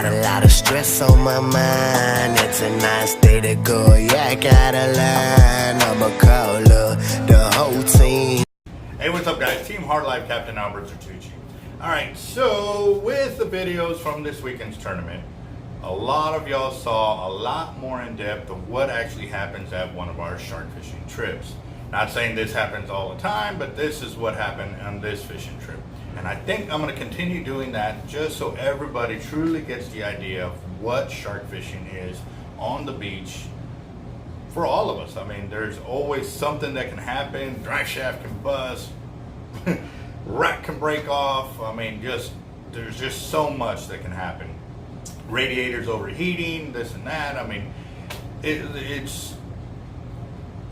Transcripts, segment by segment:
Got a lot of stress on my mind. It's a nice day to go yak out of line. I'ma call the whole team. Hey, what's up, guys? Team Hard Life Captain Albert Zertuche. Alright, so with the videos from this weekend's tournament, a lot of y'all saw a lot more in depth of what actually happens at one of our shark fishing trips. Not saying this happens all the time, but this is what happened on this fishing trip. And I think I'm going to continue doing that just so everybody truly gets the idea of what shark fishing is on the beach for all of us. I mean, there's always something that can happen. Drive shaft can bust, rack can break off. I mean, there's just so much that can happen. Radiators overheating, this and that. I mean, it's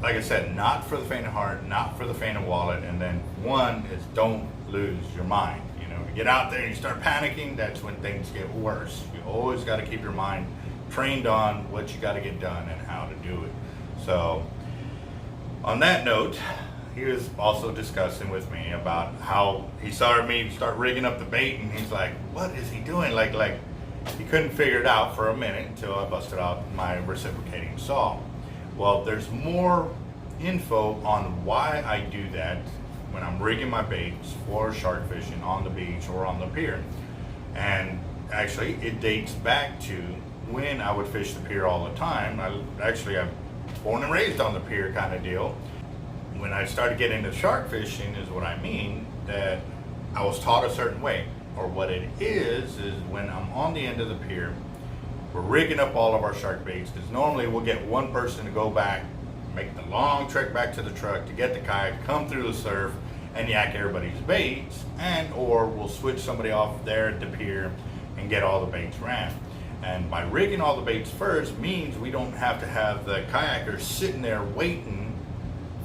like I said, not for the faint of heart, not for the faint of wallet. And then one is, don't lose your mind. You know, you get out there and you start panicking, that's when things get worse. You always got to keep your mind trained on what you got to get done and how to do it. So on that note, he was also discussing with me about how he saw me start rigging up the bait, and he's like, what is he doing? Like he couldn't figure it out for a minute until I busted out my reciprocating saw. Well, there's more info on why I do that when I'm rigging my baits for shark fishing on the beach or on the pier. And actually, it dates back to when I would fish the pier all the time. I'm born and raised on the pier kind of deal. When I started getting into shark fishing is what I mean, that I was taught a certain way. Or what it is when I'm on the end of the pier, we're rigging up all of our shark baits, because normally we'll get one person to go back, make the long trek back to the truck to get the kayak, come through the surf and yak everybody's baits, and or we'll switch somebody off there at the pier and get all the baits ran. And by rigging all the baits first means we don't have to have the kayakers sitting there waiting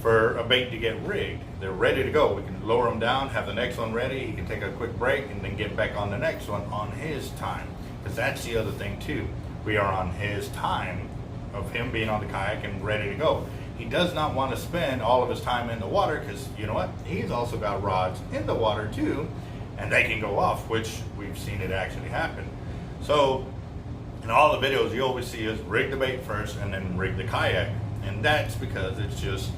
for a bait to get rigged. They're ready to go. We can lower them down, have the next one ready, he can take a quick break and then get back on the next one on his time. Because that's the other thing too. We are on his time of him being on the kayak and ready to go. He does not want to spend all of his time in the water, because you know what? He's also got rods in the water too, and they can go off, which we've seen it actually happen. So in all the videos you always see us rig the bait first and then rig the kayak. And that's because it's just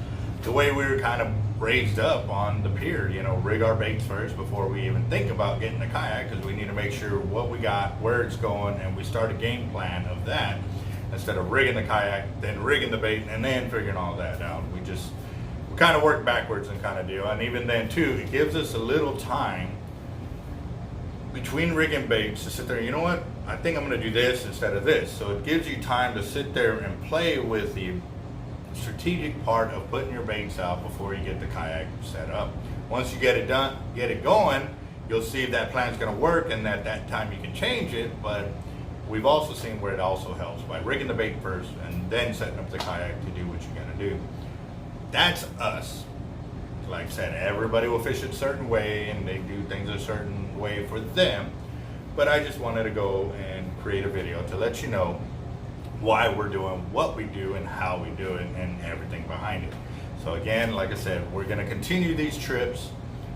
the way we were kind of raised up on the pier, you know, rig our baits first before we even think about getting the kayak, because we need to make sure what we got, where it's going, and we start a game plan of that instead of rigging the kayak, then rigging the bait, and then figuring all that out. We kind of work backwards and kind of deal. And even then too, it gives us a little time between rigging baits to sit there, you know what, I think I'm going to do this instead of this. So it gives you time to sit there and play with the strategic part of putting your baits out before you get the kayak set up. Once you get it done, get it going, you'll see if that plan's going to work, and at that time you can change it. But we've also seen where it also helps by rigging the bait first and then setting up the kayak to do what you're going to do. That's us. Like I said, everybody will fish it a certain way and they do things a certain way for them, but I just wanted to go and create a video to let you know why we're doing what we do and how we do it and everything behind it. So again, like I said, we're going to continue these trips.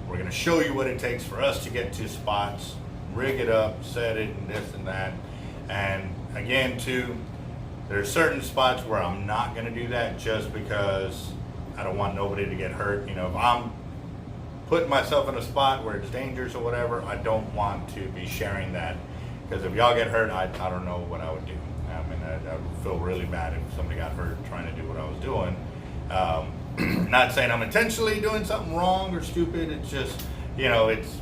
We're going to show you what it takes for us to get to spots, rig it up, set it, and this and that. And again too, there's certain spots where I'm not going to do that just because I don't want nobody to get hurt. You know, if I'm putting myself in a spot where it's dangerous or whatever, I don't want to be sharing that, because if y'all get hurt, I don't know what I would do. I mean, I would feel really bad if somebody got hurt trying to do what I was doing. Not saying I'm intentionally doing something wrong or stupid. It's just, you know, it's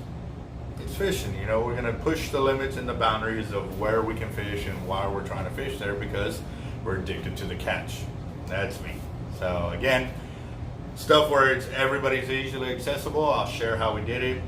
fishing. You know, we're going to push the limits and the boundaries of where we can fish and why we're trying to fish there, because we're addicted to the catch. That's me. So again, stuff where everybody's easily accessible, I'll share how we did it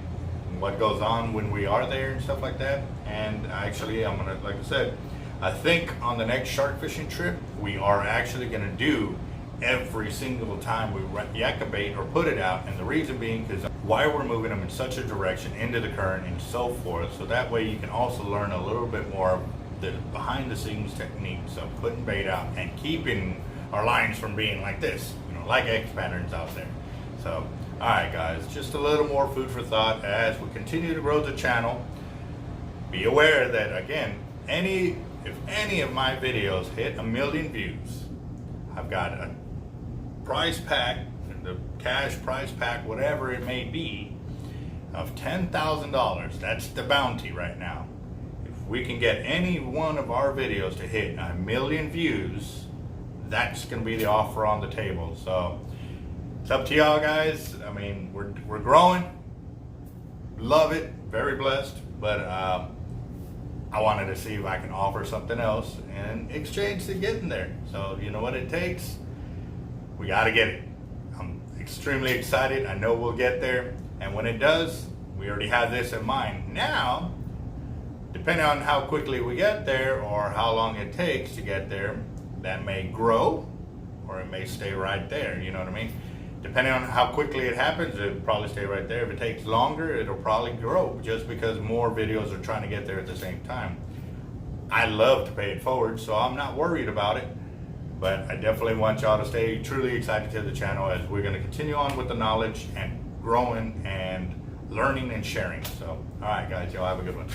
and what goes on when we are there and stuff like that. And actually, I'm going to, like I said, I think on the next shark fishing trip, we are actually going to do every single time we yak a bait or put it out. And the reason being because why we're moving them in such a direction into the current and so forth. So that way you can also learn a little bit more of the behind the scenes techniques of putting bait out and keeping our lines from being like this, you know, like X patterns out there. So, all right guys, just a little more food for thought as we continue to grow the channel. Be aware that, again, if any of my videos hit 1 million views, I've got a prize pack, the cash prize pack, whatever it may be, of $10,000. That's the bounty right now. If we can get any one of our videos to hit 1 million views, that's going to be the offer on the table. So it's up to y'all guys. I mean, we're growing. Love it. Very blessed. But I wanted to see if I can offer something else in exchange to getting there. So you know what it takes? We got to get it. I'm extremely excited. I know we'll get there. And when it does, we already have this in mind. Now, depending on how quickly we get there or how long it takes to get there, that may grow or it may stay right there. You know what I mean? Depending on how quickly it happens, it'll probably stay right there. If it takes longer, it'll probably grow just because more videos are trying to get there at the same time. I love to pay it forward, so I'm not worried about it. But I definitely want y'all to stay truly excited to the channel as we're going to continue on with the knowledge and growing and learning and sharing. So, all right, guys, y'all have a good one.